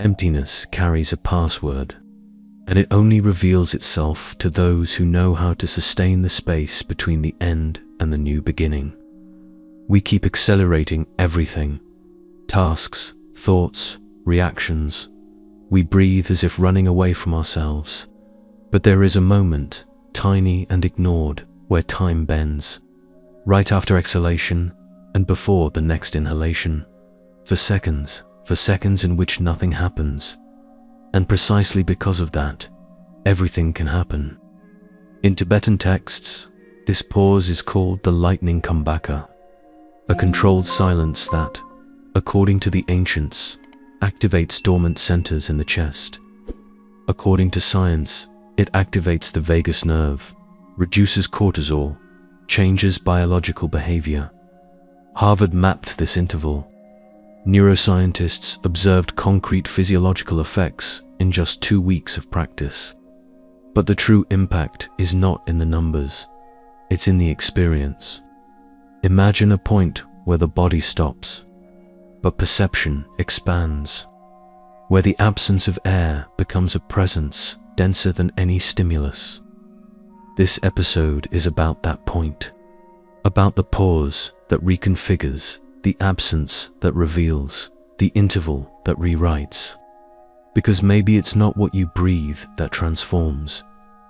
Emptiness carries a password, and it only reveals itself to those who know how to sustain the space between the end and the new beginning. We keep accelerating everything: tasks, thoughts, reactions. We breathe as if running away from ourselves. But there is a moment, tiny and ignored, where time bends. Right after exhalation and before the next inhalation. For seconds in which nothing happens. And precisely because of that, everything can happen. In Tibetan texts, this pause is called the lightning kumbhaka, a controlled silence that, according to the ancients, activates dormant centers in the chest. According to science, it activates the vagus nerve, reduces cortisol, changes biological behavior. Harvard mapped this interval. Neuroscientists observed concrete physiological effects in just 2 weeks of practice. But the true impact is not in the numbers, it's in the experience. Imagine a point where the body stops, but perception expands, where the absence of air becomes a presence denser than any stimulus. This episode is about that point, about the pause that reconfigures, the absence that reveals, the interval that rewrites. Because maybe it's not what you breathe that transforms,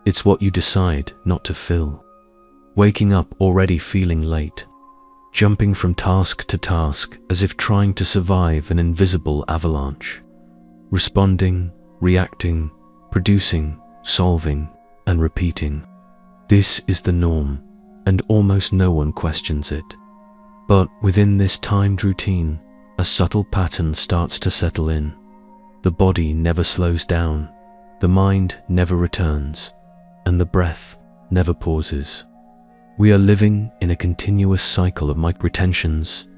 it's what you decide not to fill. Waking up already feeling late, jumping from task to task as if trying to survive an invisible avalanche. Responding, reacting, producing, solving, and repeating. This is the norm, and almost no one questions it. But within this timed routine, a subtle pattern starts to settle in. The body never slows down, the mind never returns, and the breath never pauses. We are living in a continuous cycle of microtensions,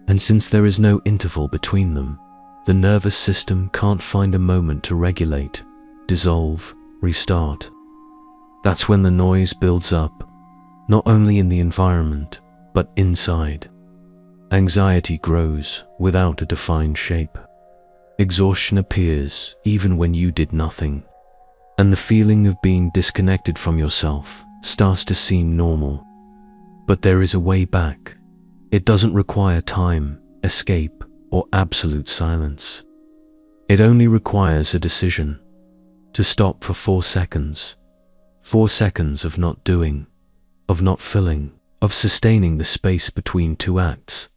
and since there is no interval between them, the nervous system can't find a moment to regulate, dissolve, restart. That's when the noise builds up, not only in the environment, but inside. Anxiety grows without a defined shape. Exhaustion appears even when you did nothing, and the feeling of being disconnected from yourself starts to seem normal. But there is a way back. It doesn't require time, escape, or absolute silence. It only requires a decision to stop for 4 seconds. 4 seconds of not doing, of not filling, of sustaining the space between 2 acts,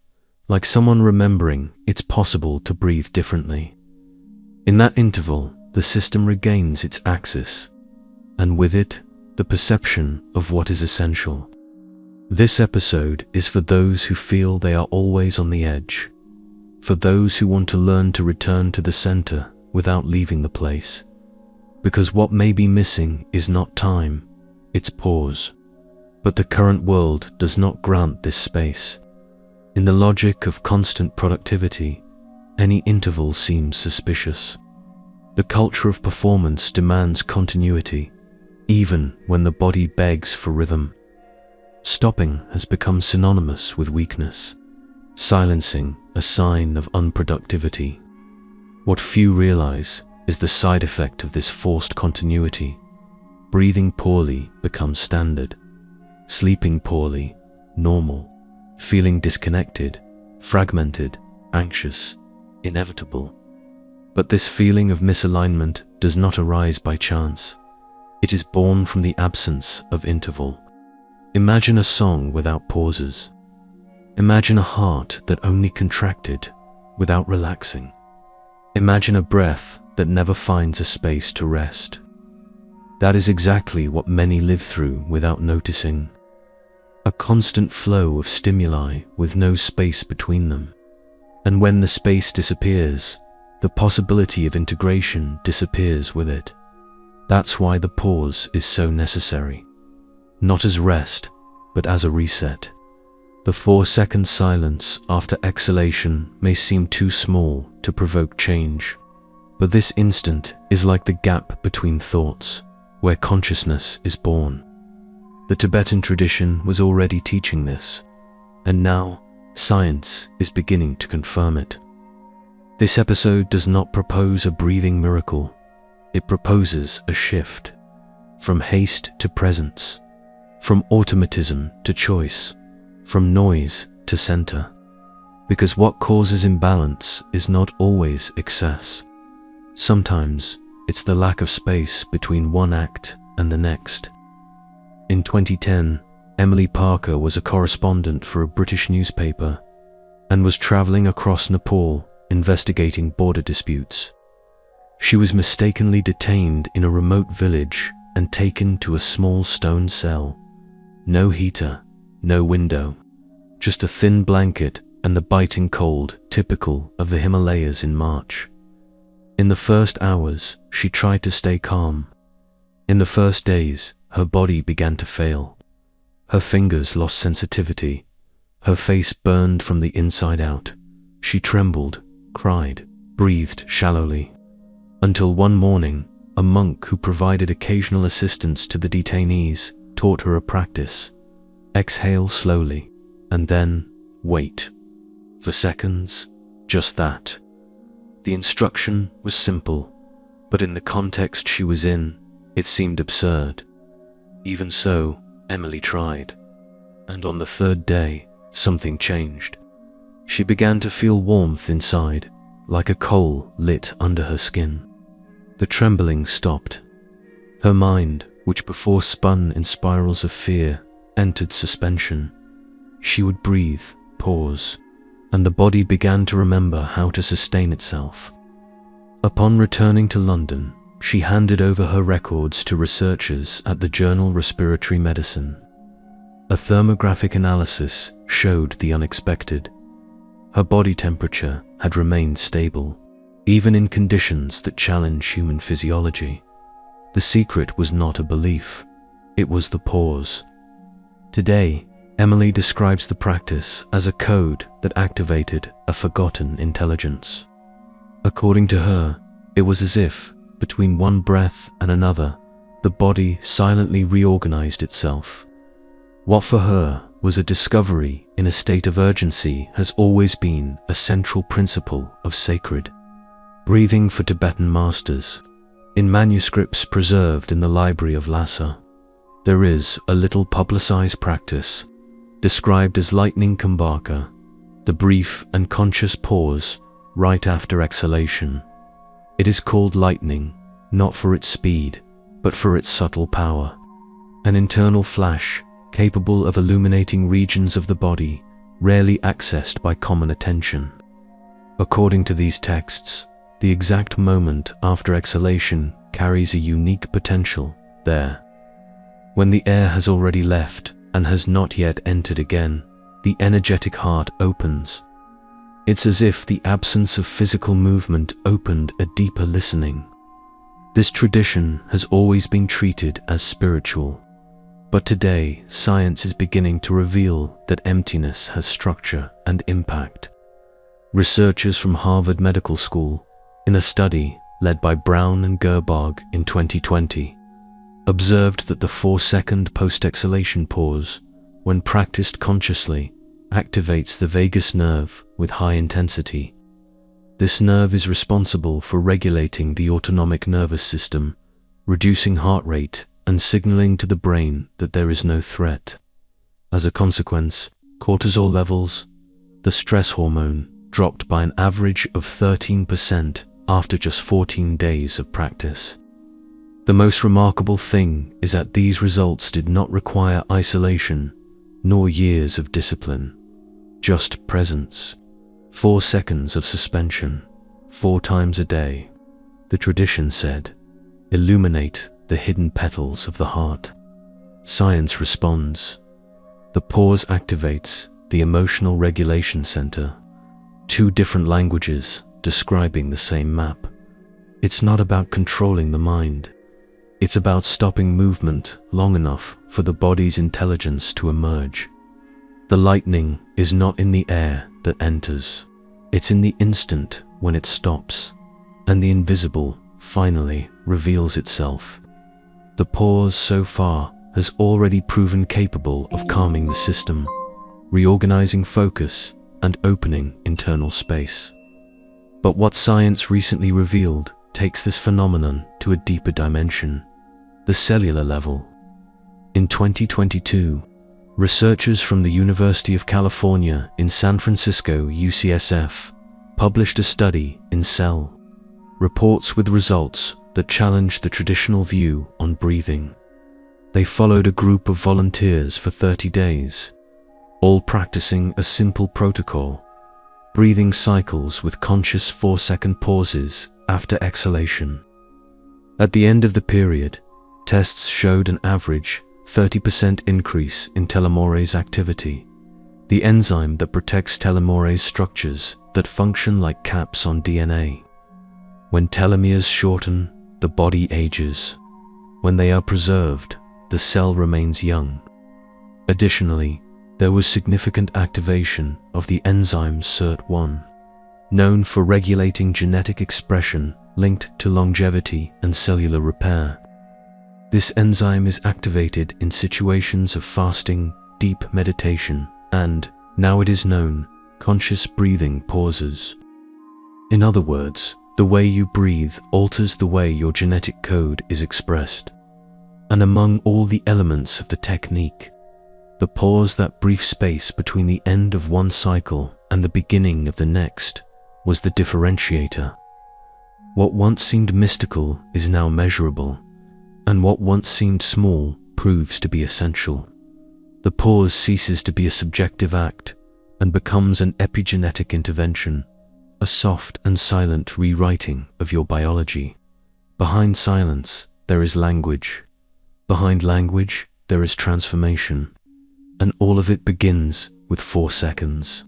like someone remembering it's possible to breathe differently. In that interval, the system regains its axis, and with it, the perception of what is essential. This episode is for those who feel they are always on the edge, for those who want to learn to return to the center without leaving the place. Because what may be missing is not time, it's pause. But the current world does not grant this space. In the logic of constant productivity, any interval seems suspicious. The culture of performance demands continuity, even when the body begs for rhythm. Stopping has become synonymous with weakness, silencing a sign of unproductivity. What few realize is the side effect of this forced continuity. Breathing poorly becomes standard, sleeping poorly, normal, feeling disconnected, fragmented, anxious, inevitable. But this feeling of misalignment does not arise by chance. It is born from the absence of interval. Imagine a song without pauses. Imagine a heart that only contracted without relaxing. Imagine a breath that never finds a space to rest. That is exactly what many live through without noticing. A constant flow of stimuli with no space between them. And when the space disappears, the possibility of integration disappears with it. That's why the pause is so necessary. Not as rest, but as a reset. The 4-second silence after exhalation may seem too small to provoke change, but this instant is like the gap between thoughts, where consciousness is born. The Tibetan tradition was already teaching this, and now science is beginning to confirm it. This episode does not propose a breathing miracle. It proposes a shift from haste to presence, from automatism to choice, from noise to center. Because what causes imbalance is not always excess. Sometimes it's the lack of space between one act and the next. In 2010, Emily Parker was a correspondent for a British newspaper and was traveling across Nepal investigating border disputes. She was mistakenly detained in a remote village and taken to a small stone cell. No heater, no window, just a thin blanket and the biting cold typical of the Himalayas in March. In the first hours, she tried to stay calm. In the first days, her body began to fail. Her fingers lost sensitivity. Her face burned from the inside out. She trembled, cried, breathed shallowly. Until one morning, a monk who provided occasional assistance to the detainees taught her a practice. Exhale slowly, and then wait. For seconds, just that. The instruction was simple, but in the context she was in, it seemed absurd. Even so, Emily tried. And on the third day, something changed. She began to feel warmth inside, like a coal lit under her skin. The trembling stopped. Her mind, which before spun in spirals of fear, entered suspension. She would breathe, pause, and the body began to remember how to sustain itself. Upon returning to London, she handed over her records to researchers at the journal Respiratory Medicine. A thermographic analysis showed the unexpected. Her body temperature had remained stable, even in conditions that challenge human physiology. The secret was not a belief, it was the pause. Today, Emily describes the practice as a code that activated a forgotten intelligence. According to her, it was as if, between one breath and another, the body silently reorganized itself. What for her was a discovery in a state of urgency has always been a central principle of sacred breathing for Tibetan masters. In manuscripts preserved in the library of Lhasa, there is a little publicized practice described as lightning kumbhaka, the brief and conscious pause right after exhalation. It is called lightning, not for its speed, but for its subtle power, an internal flash capable of illuminating regions of the body rarely accessed by common attention. According to these texts, the exact moment after exhalation carries a unique potential there. When the air has already left and has not yet entered again, the energetic heart opens. It's as if the absence of physical movement opened a deeper listening. This tradition has always been treated as spiritual, but today science is beginning to reveal that emptiness has structure and impact. Researchers from Harvard Medical School, in a study led by Brown and Gerbarg in 2020, observed that the 4-second post-exhalation pause, when practiced consciously, activates the vagus nerve with high intensity. This nerve is responsible for regulating the autonomic nervous system, reducing heart rate and signaling to the brain that there is no threat. As a consequence, cortisol levels, the stress hormone, dropped by an average of 13% after just 14 days of practice. The most remarkable thing is that these results did not require isolation, nor years of discipline, just presence. 4 seconds of suspension, 4 times a day. The tradition said, illuminate the hidden petals of the heart. Science responds. The pause activates the emotional regulation center. 2 different languages describing the same map. It's not about controlling the mind. It's about stopping movement long enough for the body's intelligence to emerge. The lightning is not in the air that enters. It's in the instant when it stops, and the invisible finally reveals itself. The pause so far has already proven capable of calming the system, reorganizing focus, and opening internal space. But what science recently revealed takes this phenomenon to a deeper dimension, the cellular level. In 2022, researchers from the University of California in San Francisco, UCSF, published a study in Cell Reports with results that challenged the traditional view on breathing. They followed a group of volunteers for 30 days, all practicing a simple protocol, breathing cycles with conscious 4-second pauses after exhalation. At the end of the period, tests showed an average 30% increase in telomerase activity, the enzyme that protects telomerase structures that function like caps on DNA. When telomeres shorten, the body ages. When they are preserved, the cell remains young. Additionally, there was significant activation of the enzyme SIRT1, known for regulating genetic expression linked to longevity and cellular repair. This enzyme is activated in situations of fasting, deep meditation, and, now it is known, conscious breathing pauses. In other words, the way you breathe alters the way your genetic code is expressed. And among all the elements of the technique, the pause, that brief space between the end of one cycle and the beginning of the next, was the differentiator. What once seemed mystical is now measurable, and what once seemed small proves to be essential. The pause ceases to be a subjective act and becomes an epigenetic intervention, a soft and silent rewriting of your biology. Behind silence, there is language. Behind language, there is transformation. And all of it begins with 4 seconds,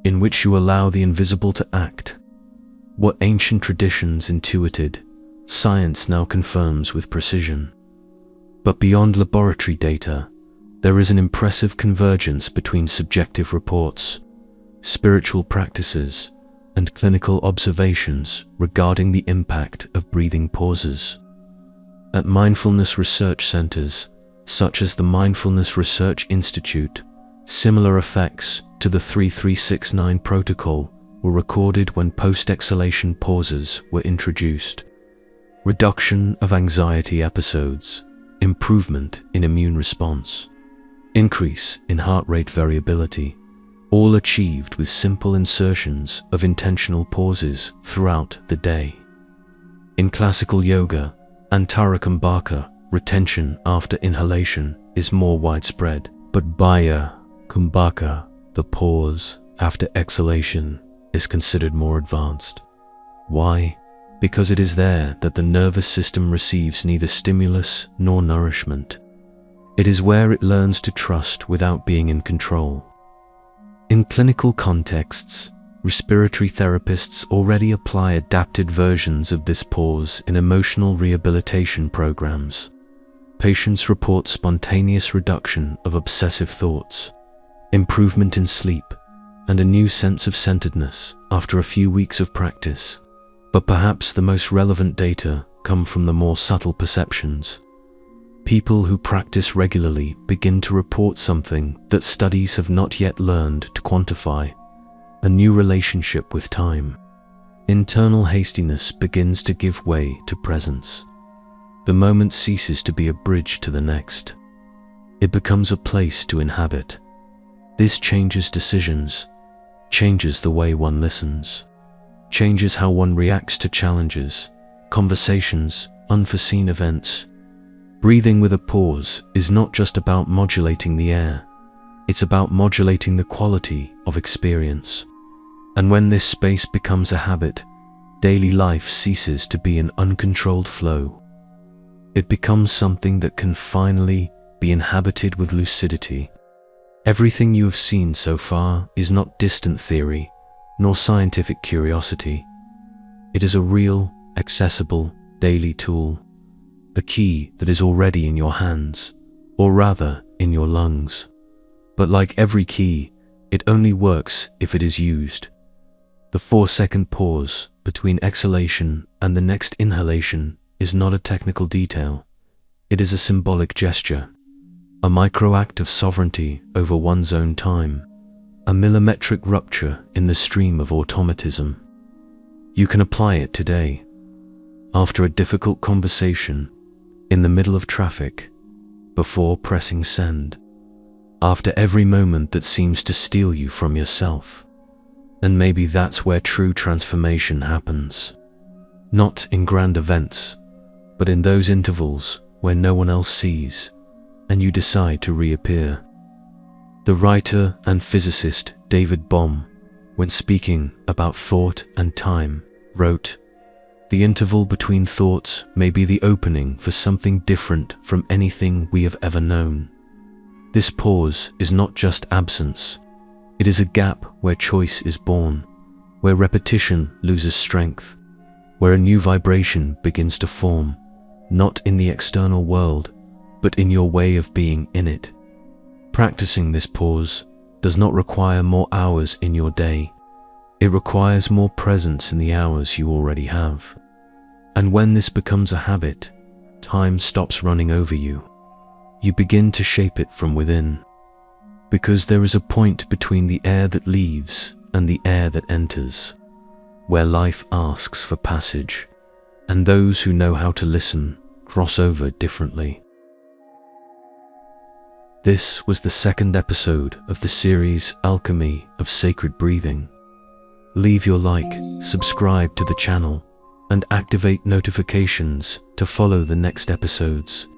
in which you allow the invisible to act. What ancient traditions intuited, science now confirms with precision. But beyond laboratory data, there is an impressive convergence between subjective reports, spiritual practices, and clinical observations regarding the impact of breathing pauses. At mindfulness research centers, such as the Mindfulness Research Institute, similar effects to the 3369 protocol were recorded when post-exhalation pauses were introduced. Reduction of anxiety episodes, improvement in immune response, increase in heart rate variability, all achieved with simple insertions of intentional pauses throughout the day. In classical yoga, Antara Kumbhaka, retention after inhalation is more widespread, but Baya Kumbhaka, the pause after exhalation, is considered more advanced. Why? Because it is there that the nervous system receives neither stimulus nor nourishment. It is where it learns to trust without being in control. In clinical contexts, respiratory therapists already apply adapted versions of this pause in emotional rehabilitation programs. Patients report spontaneous reduction of obsessive thoughts, improvement in sleep, and a new sense of centeredness after a few weeks of practice. But perhaps the most relevant data come from the more subtle perceptions. People who practice regularly begin to report something that studies have not yet learned to quantify: a new relationship with time. Internal hastiness begins to give way to presence. The moment ceases to be a bridge to the next. It becomes a place to inhabit. This changes decisions, changes the way one listens, changes how one reacts to challenges, conversations, unforeseen events. Breathing with a pause is not just about modulating the air, it's about modulating the quality of experience. And when this space becomes a habit, daily life ceases to be an uncontrolled flow. It becomes something that can finally be inhabited with lucidity. Everything you have seen so far is not distant theory, nor scientific curiosity. It is a real, accessible, daily tool. A key that is already in your hands, or rather, in your lungs. But like every key, it only works if it is used. The 4-second pause between exhalation and the next inhalation is not a technical detail. It is a symbolic gesture, a micro-act of sovereignty over one's own time, a millimetric rupture in the stream of automatism. You can apply it today. After a difficult conversation, in the middle of traffic, before pressing send, after every moment that seems to steal you from yourself. And maybe that's where true transformation happens. Not in grand events, but in those intervals where no one else sees, and you decide to reappear. The writer and physicist David Bohm, when speaking about thought and time, wrote, "The interval between thoughts may be the opening for something different from anything we have ever known. This pause is not just absence. It is a gap where choice is born, where repetition loses strength, where a new vibration begins to form, not in the external world, but in your way of being in it." Practicing this pause does not require more hours in your day. It requires more presence in the hours you already have. And when this becomes a habit, time stops running over you. You begin to shape it from within. Because there is a point between the air that leaves and the air that enters, where life asks for passage, and those who know how to listen cross over differently. This was the second episode of the series Alchemy of Sacred Breathing. Leave your like, subscribe to the channel, and activate notifications to follow the next episodes.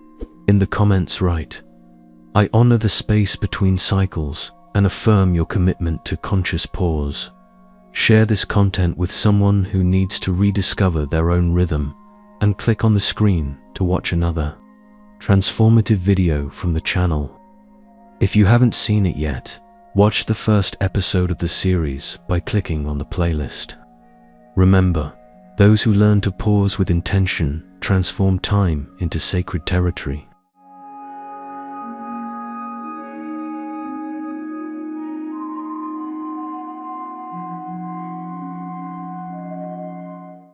In the comments write, "I honor the space between cycles and affirm your commitment to conscious pause." Share this content with someone who needs to rediscover their own rhythm, and click on the screen to watch another transformative video from the channel. If you haven't seen it yet, watch the first episode of the series by clicking on the playlist. Remember, those who learn to pause with intention transform time into sacred territory.